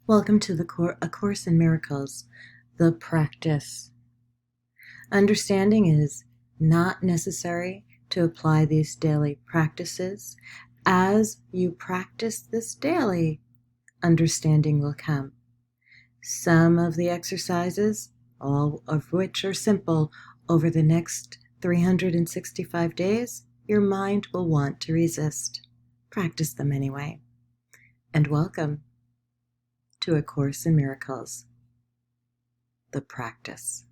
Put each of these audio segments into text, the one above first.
Welcome to A Course in Miracles, the practice. Understanding is not necessary to apply these daily practices. As you practice this daily, understanding will come. Some of the exercises, all of which are simple, over the next 365 days, your mind will want to resist. Practice them anyway. And welcome to A Course in Miracles, the practice.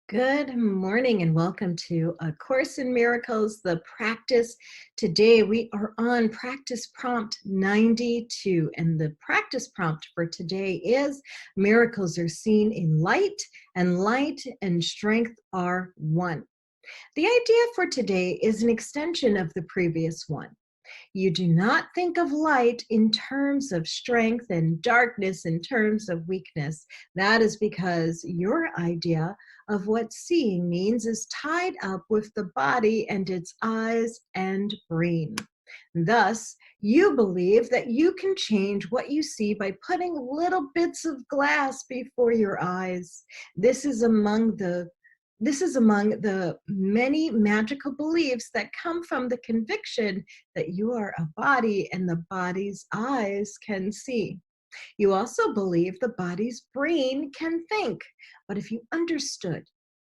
Good morning and welcome to A Course in Miracles, the practice. Today we are on practice prompt 92, and the practice prompt for today is: miracles are seen in light and strength are one. The idea for today is an extension of the previous one. You do not think of light in terms of strength and darkness in terms of weakness. That is because your idea of what seeing means is tied up with the body and its eyes and brain. Thus, you believe that you can change what you see by putting little bits of glass before your eyes. This is among the many magical beliefs that come from the conviction that you are a body and the body's eyes can see. You also believe the body's brain can think. But if you understood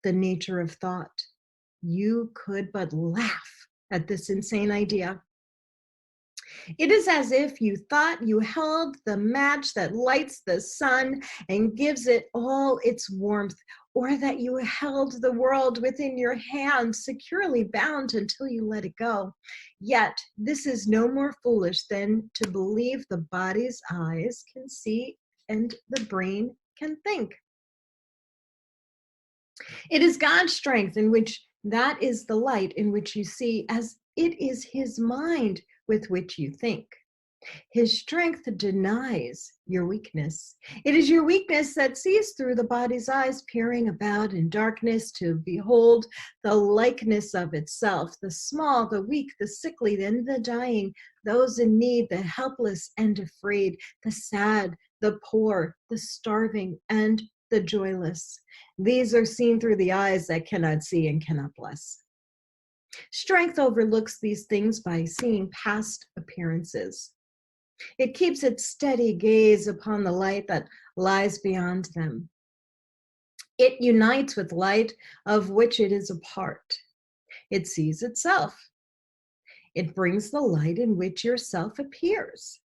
the nature of thought, you could but laugh at this insane idea. It is as if you thought you held the match that lights the sun and gives it all its warmth, or that you held the world within your hand, securely bound until you let it go. Yet, this is no more foolish than to believe the body's eyes can see and the brain can think. It is God's strength in which that is the light in which you see, as it is his mind with which you think. His strength denies your weakness. It is your weakness that sees through the body's eyes, peering about in darkness to behold the likeness of itself, the small, the weak, the sickly, and the dying, those in need, the helpless and afraid, the sad, the poor, the starving, and the joyless. These are seen through the eyes that cannot see and cannot bless. Strength overlooks these things by seeing past appearances. It keeps its steady gaze upon the light that lies beyond them. It unites with light of which it is a part. It sees itself. It brings the light in which yourself appears.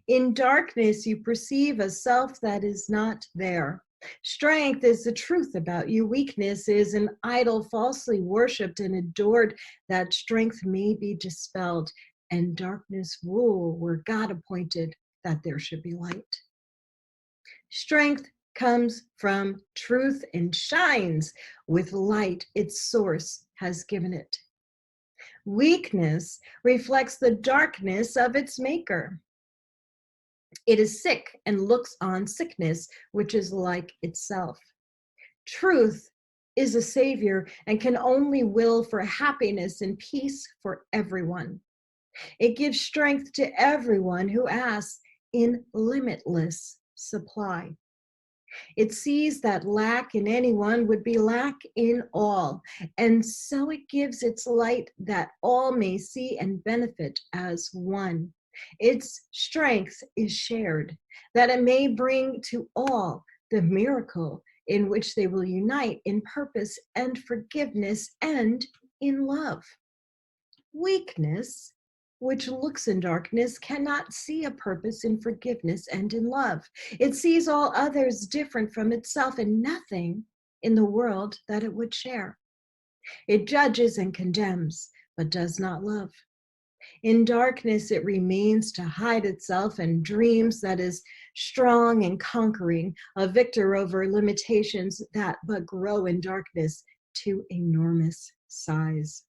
In darkness, you perceive a self that is not there. Strength is the truth about you. Weakness is an idol falsely worshipped and adored, that strength may be dispelled and darkness rule where God appointed that there should be light. Strength comes from truth and shines with light its source has given it. Weakness reflects the darkness of its maker. It is sick and looks on sickness, which is like itself. Truth is a savior and can only will for happiness and peace for everyone. It gives strength to everyone who asks in limitless supply. It sees that lack in anyone would be lack in all, and so it gives its light that all may see and benefit as one. Its strength is shared, that it may bring to all the miracle in which they will unite in purpose and forgiveness and in love. Weakness, which looks in darkness, cannot see a purpose in forgiveness and in love. It sees all others different from itself and nothing in the world that it would share. It judges and condemns, but does not love. In darkness, it remains to hide itself and dreams that is strong and conquering, a victor over limitations that but grow in darkness to enormous size.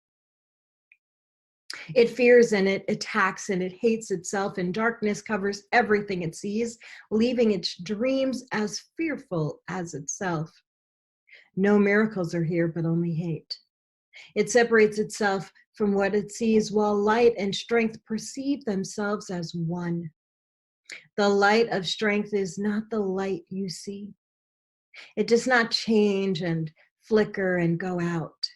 It fears and it attacks and it hates itself, and darkness covers everything it sees, leaving its dreams as fearful as itself. No miracles are here, but only hate. It separates itself from what it sees, while light and strength perceive themselves as one. The light of strength is not the light you see. It does not change and flicker and go out.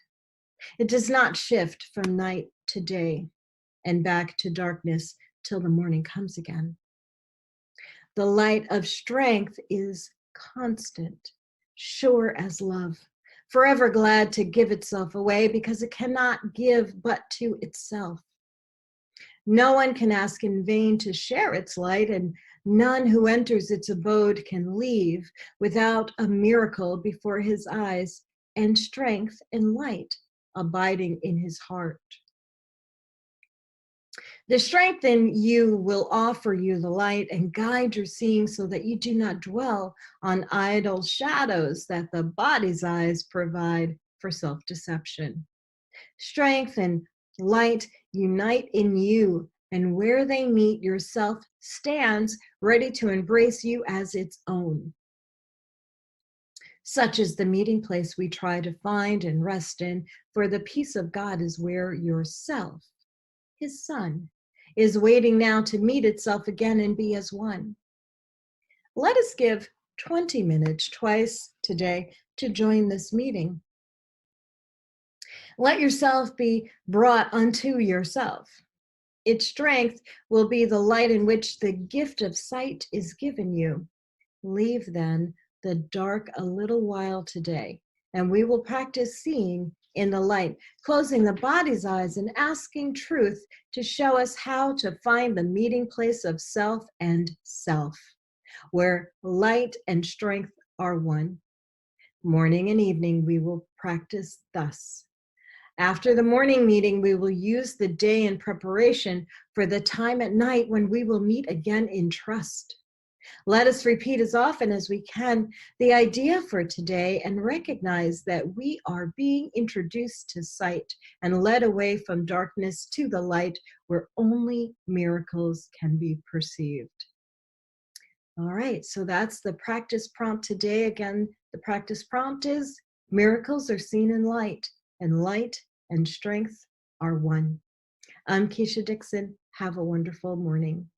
It does not shift from night to day and back to darkness till the morning comes again. The light of strength is constant, sure as love, forever glad to give itself away because it cannot give but to itself. No one can ask in vain to share its light, and none who enters its abode can leave without a miracle before his eyes and strength and light abiding in his heart. The strength in you will offer you the light and guide your seeing so that you do not dwell on idle shadows that the body's eyes provide for self-deception. Strength and light unite in you, and where they meet, yourself stands ready to embrace you as its own. Such is the meeting place we try to find and rest in, for the peace of God is where yourself, his son, is waiting now to meet itself again and be as one. Let us give 20 minutes twice today to join this meeting. Let yourself be brought unto yourself. Its strength will be the light in which the gift of sight is given you. Leave then the dark a little while today, and we will practice seeing in the light, closing the body's eyes and asking truth to show us how to find the meeting place of self and self, where light and strength are one. Morning and evening we will practice thus. After the morning meeting, we will use the day in preparation for the time at night when we will meet again in trust. Let us repeat as often as we can the idea for today and recognize that we are being introduced to sight and led away from darkness to the light where only miracles can be perceived. All right, so that's the practice prompt today. Again, the practice prompt is miracles are seen in light, and light and strength are one. I'm Keisha Dixon. Have a wonderful morning.